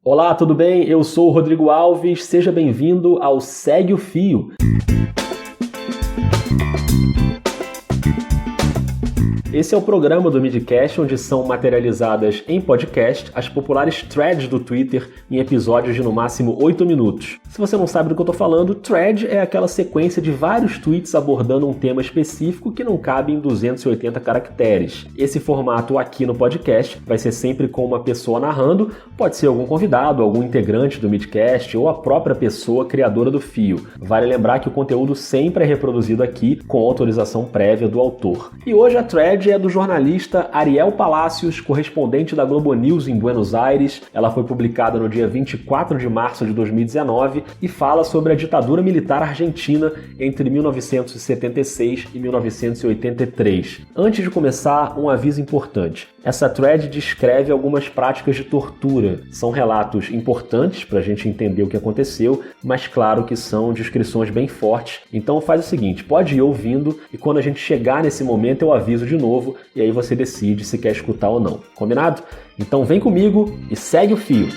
Olá, tudo bem? Eu sou o Rodrigo Alves, seja bem-vindo ao Segue o Fio. Esse é o programa do Midcast, onde são materializadas em podcast as populares threads do Twitter em episódios de no máximo 8 minutos. Se você não sabe do que eu estou falando, thread é aquela sequência de vários tweets abordando um tema específico que não cabe em 280 caracteres. Esse formato aqui no podcast vai ser sempre com uma pessoa narrando, pode ser algum convidado, algum integrante do Midcast ou a própria pessoa criadora do fio. Vale lembrar que o conteúdo sempre é reproduzido aqui com autorização prévia do autor. E hoje a thread é do jornalista Ariel Palacios, correspondente da Globo News em Buenos Aires. Ela foi publicada no dia 24 de março de 2019 e fala sobre a ditadura militar argentina entre 1976 e 1983. Antes de começar, um aviso importante. Essa thread descreve algumas práticas de tortura. São relatos importantes para a gente entender o que aconteceu, mas claro que são descrições bem fortes. Então faz o seguinte, pode ir ouvindo e quando a gente chegar nesse momento eu aviso de novo e aí você decide se quer escutar ou não. Combinado? Então vem comigo e segue o fio.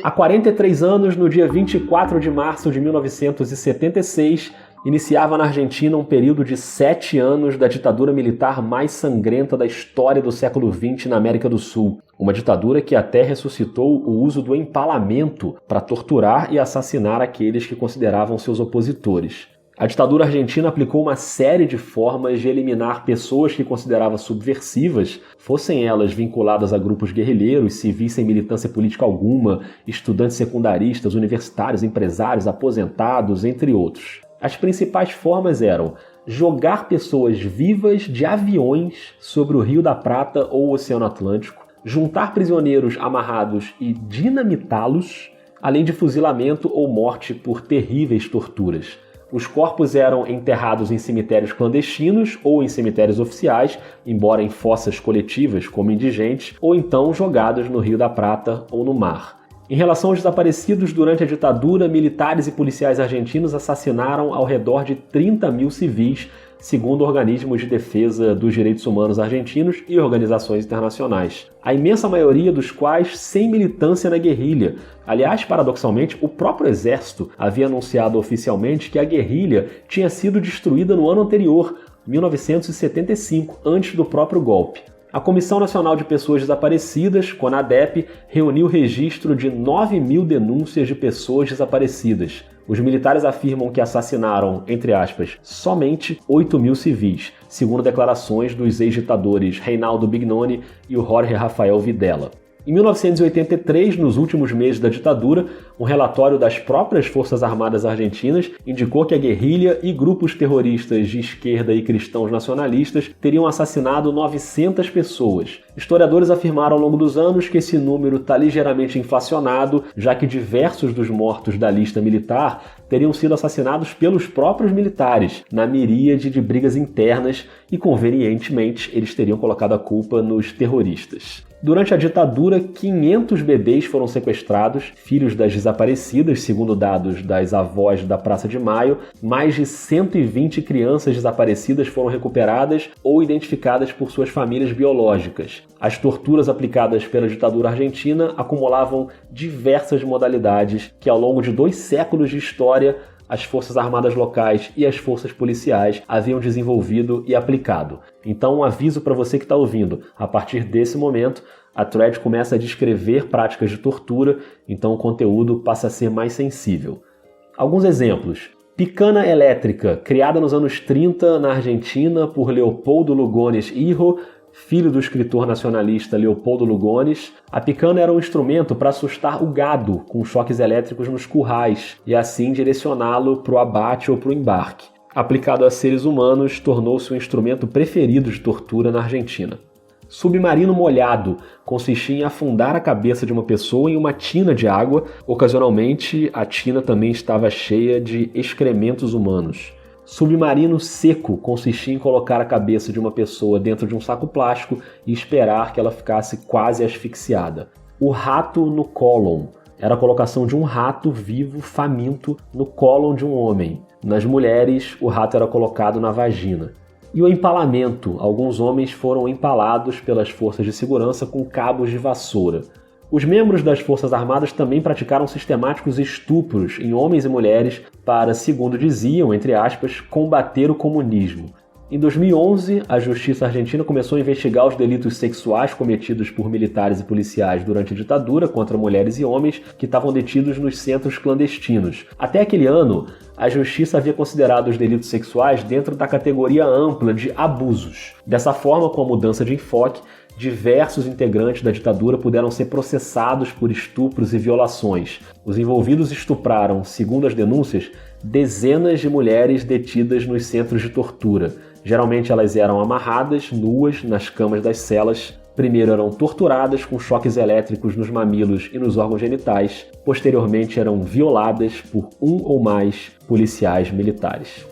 Há 43 anos, no dia 24 de março de 1976, iniciava na Argentina um período de 7 anos da ditadura militar mais sangrenta da história do século XX na América do Sul. Uma ditadura que até ressuscitou o uso do empalamento para torturar e assassinar aqueles que consideravam seus opositores. A ditadura argentina aplicou uma série de formas de eliminar pessoas que considerava subversivas, fossem elas vinculadas a grupos guerrilheiros, civis sem militância política alguma, estudantes secundaristas, universitários, empresários, aposentados, entre outros. As principais formas eram jogar pessoas vivas de aviões sobre o Rio da Prata ou o Oceano Atlântico, juntar prisioneiros amarrados e dinamitá-los, além de fuzilamento ou morte por terríveis torturas. Os corpos eram enterrados em cemitérios clandestinos ou em cemitérios oficiais, embora em fossas coletivas como indigentes, ou então jogados no Rio da Prata ou no mar. Em relação aos desaparecidos durante a ditadura, militares e policiais argentinos assassinaram ao redor de 30 mil civis, segundo organismos de defesa dos direitos humanos argentinos e organizações internacionais. A imensa maioria dos quais sem militância na guerrilha. Aliás, paradoxalmente, o próprio exército havia anunciado oficialmente que a guerrilha tinha sido destruída no ano anterior, 1975, antes do próprio golpe. A Comissão Nacional de Pessoas Desaparecidas, CONADEP, reuniu o registro de 9 mil denúncias de pessoas desaparecidas. Os militares afirmam que assassinaram, entre aspas, somente 8 mil civis, segundo declarações dos ex-ditadores Reinaldo Bignone e o Jorge Rafael Videla. Em 1983, nos últimos meses da ditadura, um relatório das próprias Forças Armadas Argentinas indicou que a guerrilha e grupos terroristas de esquerda e cristãos nacionalistas teriam assassinado 900 pessoas. Historiadores afirmaram ao longo dos anos que esse número está ligeiramente inflacionado, já que diversos dos mortos da lista militar teriam sido assassinados pelos próprios militares, na miríade de brigas internas e, convenientemente, eles teriam colocado a culpa nos terroristas. Durante a ditadura, 500 bebês foram sequestrados, filhos das desaparecidas, segundo dados das avós da Praça de Maio. Mais de 120 crianças desaparecidas foram recuperadas ou identificadas por suas famílias biológicas. As torturas aplicadas pela ditadura argentina acumulavam diversas modalidades que, ao longo de 2 séculos de história, as forças armadas locais e as forças policiais haviam desenvolvido e aplicado. Então, um aviso para você que está ouvindo. A partir desse momento, a thread começa a descrever práticas de tortura, então o conteúdo passa a ser mais sensível. Alguns exemplos. Picana elétrica, criada nos anos 30 na Argentina por Leopoldo Lugones Hijos, filho do escritor nacionalista Leopoldo Lugones. A picana era um instrumento para assustar o gado com choques elétricos nos currais e assim direcioná-lo para o abate ou para o embarque. Aplicado a seres humanos, tornou-se o instrumento preferido de tortura na Argentina. Submarino molhado consistia em afundar a cabeça de uma pessoa em uma tina de água. Ocasionalmente, a tina também estava cheia de excrementos humanos. Submarino seco consistia em colocar a cabeça de uma pessoa dentro de um saco plástico e esperar que ela ficasse quase asfixiada. O rato no cólon era a colocação de um rato vivo, faminto, no cólon de um homem. Nas mulheres, o rato era colocado na vagina. E o empalamento. Alguns homens foram empalados pelas forças de segurança com cabos de vassoura. Os membros das Forças Armadas também praticaram sistemáticos estupros em homens e mulheres para, segundo diziam, entre aspas, combater o comunismo. Em 2011, a Justiça Argentina começou a investigar os delitos sexuais cometidos por militares e policiais durante a ditadura contra mulheres e homens que estavam detidos nos centros clandestinos. Até aquele ano, a Justiça havia considerado os delitos sexuais dentro da categoria ampla de abusos. Dessa forma, com a mudança de enfoque, diversos integrantes da ditadura puderam ser processados por estupros e violações. Os envolvidos estupraram, segundo as denúncias, dezenas de mulheres detidas nos centros de tortura. Geralmente elas eram amarradas, nuas, nas camas das celas. Primeiro eram torturadas com choques elétricos nos mamilos e nos órgãos genitais. Posteriormente eram violadas por um ou mais policiais militares.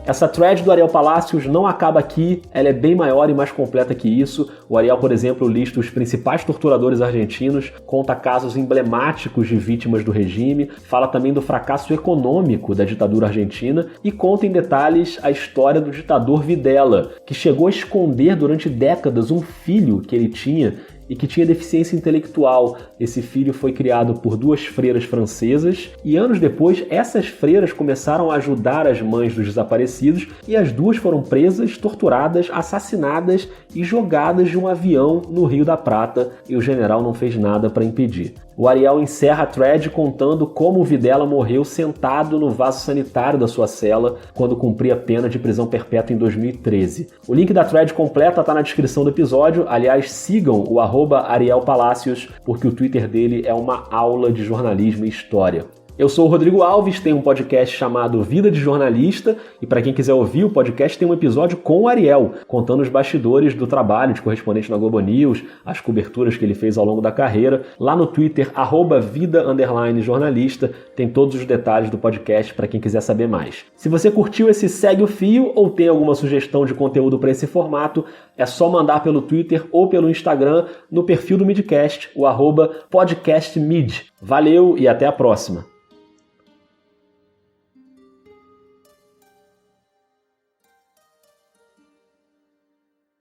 Essa thread do Ariel Palacios não acaba aqui, ela é bem maior e mais completa que isso. O Ariel, por exemplo, lista os principais torturadores argentinos, conta casos emblemáticos de vítimas do regime, fala também do fracasso econômico da ditadura argentina e conta em detalhes a história do ditador Videla, que chegou a esconder durante décadas um filho que ele tinha e que tinha deficiência intelectual. Esse filho foi criado por duas freiras francesas e anos depois essas freiras começaram a ajudar as mães dos desaparecidos e as duas foram presas, torturadas, assassinadas e jogadas de um avião no Rio da Prata e o general não fez nada para impedir. O Ariel encerra a thread contando como o Videla morreu sentado no vaso sanitário da sua cela quando cumpria a pena de prisão perpétua em 2013. O link da thread completa está na descrição do episódio. Aliás, sigam o @ArielPalacios, porque o Twitter dele é uma aula de jornalismo e história. Eu sou o Rodrigo Alves, tenho um podcast chamado Vida de Jornalista e para quem quiser ouvir o podcast tem um episódio com o Ariel, contando os bastidores do trabalho de correspondente na Globo News, as coberturas que ele fez ao longo da carreira. Lá no Twitter, @vida_jornalista, tem todos os detalhes do podcast para quem quiser saber mais. Se você curtiu esse Segue o Fio ou tem alguma sugestão de conteúdo para esse formato, é só mandar pelo Twitter ou pelo Instagram no perfil do Midcast, o @podcastmid. Valeu e até a próxima!